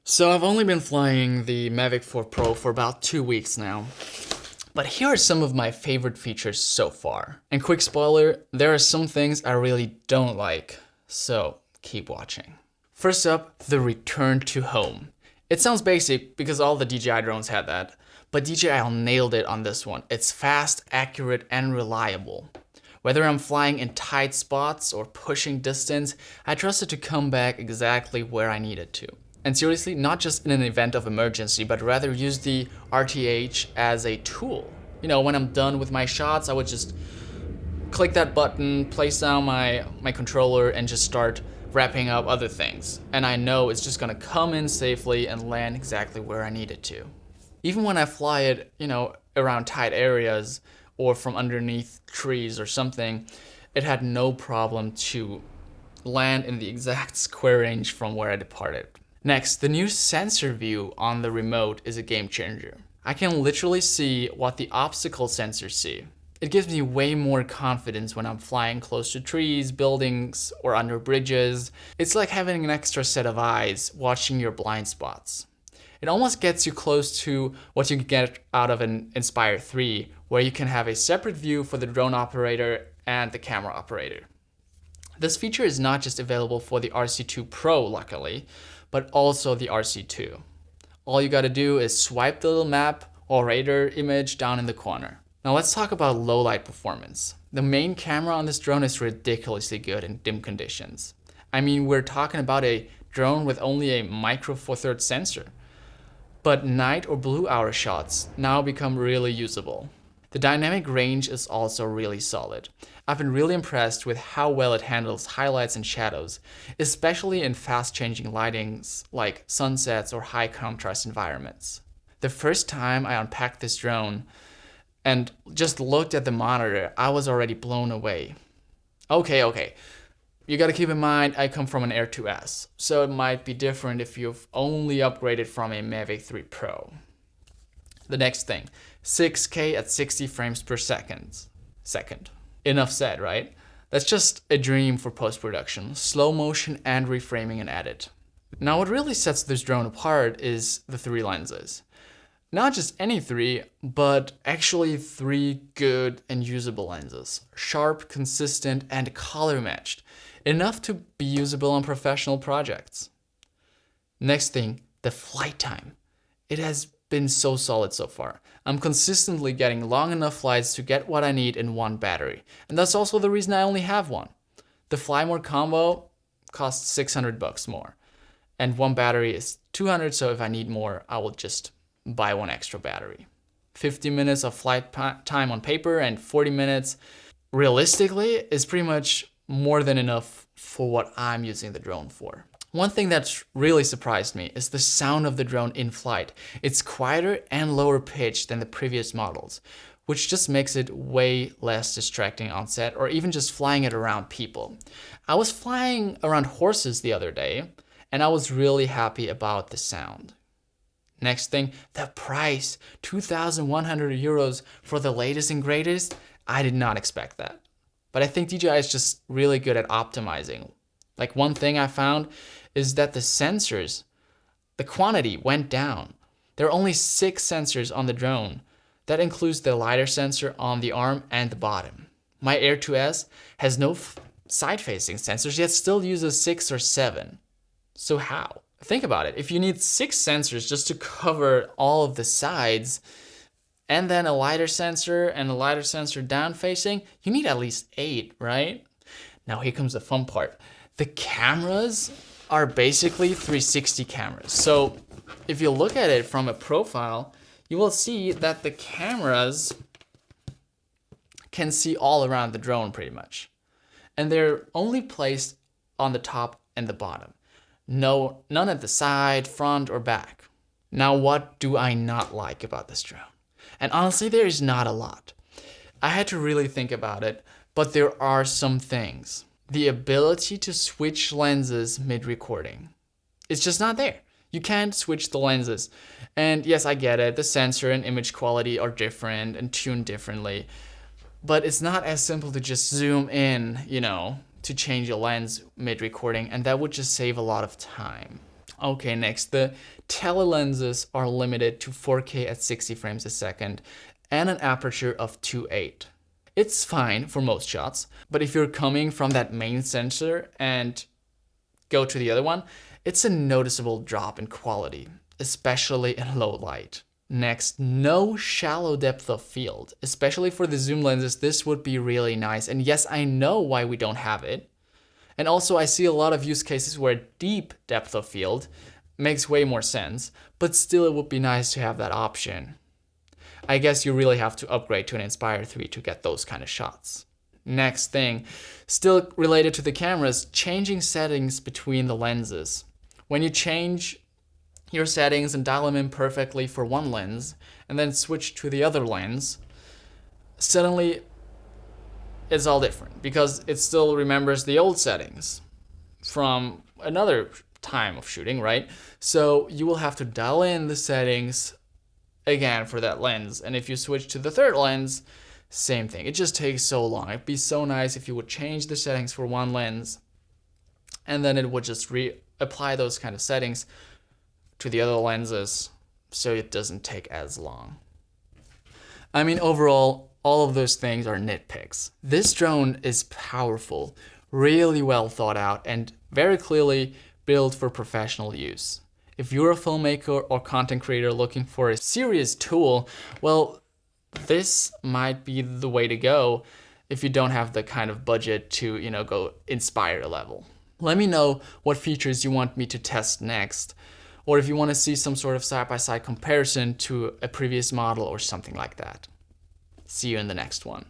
So I've only been flying the Mavic 4 Pro for about 2 weeks now. But here are some of my favorite features so far. And quick spoiler, there are some things I really don't like. So keep watching. First up, the return to home. It sounds basic because all the DJI drones had that, but DJI nailed it on this one. It's fast, accurate, and reliable. Whether I'm flying in tight spots or pushing distance, I trust it to come back exactly where I need it to. And seriously, not just in an event of emergency, but rather use the RTH as a tool. You know, when I'm done with my shots, I would just click that button, place down my controller, and just start wrapping up other things. And I know it's just gonna come in safely and land exactly where I need it to. Even when I fly it, around tight areas or from underneath trees or something, it had no problem to land in the exact square range from where I departed. Next, the new sensor view on the remote is a game changer. I can literally see what the obstacle sensors see. It gives me way more confidence when I'm flying close to trees, buildings, or under bridges. It's like having an extra set of eyes watching your blind spots. It almost gets you close to what you can get out of an Inspire 3, where you can have a separate view for the drone operator and the camera operator. This feature is not just available for the RC2 Pro, luckily, but also the RC2. All you gotta do is swipe the little map or radar image down in the corner. Now let's talk about low light performance. The main camera on this drone is ridiculously good in dim conditions. I mean, we're talking about a drone with only a micro four thirds sensor. But night or blue hour shots now become really usable. The dynamic range is also really solid. I've been really impressed with how well it handles highlights and shadows, especially in fast-changing lightings like sunsets or high contrast environments. The first time I unpacked this drone and just looked at the monitor, I was already blown away. Okay. You gotta keep in mind, I come from an Air 2S, so it might be different if you've only upgraded from a Mavic 3 Pro. The next thing, 6K at 60 frames per second. Enough said, right? That's just a dream for post-production, slow motion and reframing an edit. Now what really sets this drone apart is the 3 lenses. Not just any 3, but actually 3 good and usable lenses. Sharp, consistent, and color matched. Enough to be usable on professional projects. Next thing, the flight time. It has been so solid so far. I'm consistently getting long enough flights to get what I need in one battery. And that's also the reason I only have one. The Fly More combo costs $600 more. And one battery is $200, so if I need more, I will just buy one extra battery. 50 minutes of flight time on paper and 40 minutes realistically is pretty much more than enough for what I'm using the drone for. One thing that's really surprised me is the sound of the drone in flight. It's quieter and lower pitched than the previous models, which just makes it way less distracting on set or even just flying it around people. I was flying around horses the other day and I was really happy about the sound. Next thing, the price, 2,100 euros for the latest and greatest. I did not expect that. But I think DJI is just really good at optimizing. Like one thing I found is that the sensors, the quantity went down. There are only 6 sensors on the drone. That includes the LiDAR sensor on the arm and the bottom. My Air 2S has no side-facing sensors, yet still uses 6 or 7. So how? Think about it. If you need 6 sensors just to cover all of the sides, and then a LiDAR sensor and a LiDAR sensor down-facing, you need at least 8, right? Now here comes the fun part. The cameras are basically 360 cameras. So if you look at it from a profile, you will see that the cameras can see all around the drone pretty much. And they're only placed on the top and the bottom. None at the side, front, or back. Now what do I not like about this drone? And honestly, there is not a lot. I had to really think about it, but there are some things. The ability to switch lenses mid-recording. It's just not there. You can't switch the lenses. And yes, I get it. The sensor and image quality are different and tuned differently. But it's not as simple to just zoom in, to change a lens mid-recording, and that would just save a lot of time. Okay, next, the telelenses are limited to 4K at 60 frames a second and an aperture of 2.8. It's fine for most shots, but if you're coming from that main sensor and go to the other one, it's a noticeable drop in quality, especially in low light. Next, no shallow depth of field. Especially for the zoom lenses, this would be really nice. And yes, I know why we don't have it. And also I see a lot of use cases where deep depth of field makes way more sense, but still it would be nice to have that option. I guess you really have to upgrade to an Inspire 3 to get those kind of shots. Next thing, still related to the cameras, changing settings between the lenses. When you change your settings and dial them in perfectly for one lens and then switch to the other lens, suddenly it's all different because it still remembers the old settings from another time of shooting, right? So you will have to dial in the settings again for that lens. And if you switch to the third lens, same thing. It just takes so long. It'd be so nice if you would change the settings for one lens and then it would just reapply those kind of settings to the other lenses so it doesn't take as long. I mean, overall, all of those things are nitpicks. This drone is powerful, really well thought out, and very clearly built for professional use. If you're a filmmaker or content creator looking for a serious tool, well, this might be the way to go if you don't have the kind of budget to, go Inspire level. Let me know what features you want me to test next, or if you want to see some sort of side-by-side comparison to a previous model or something like that. See you in the next one.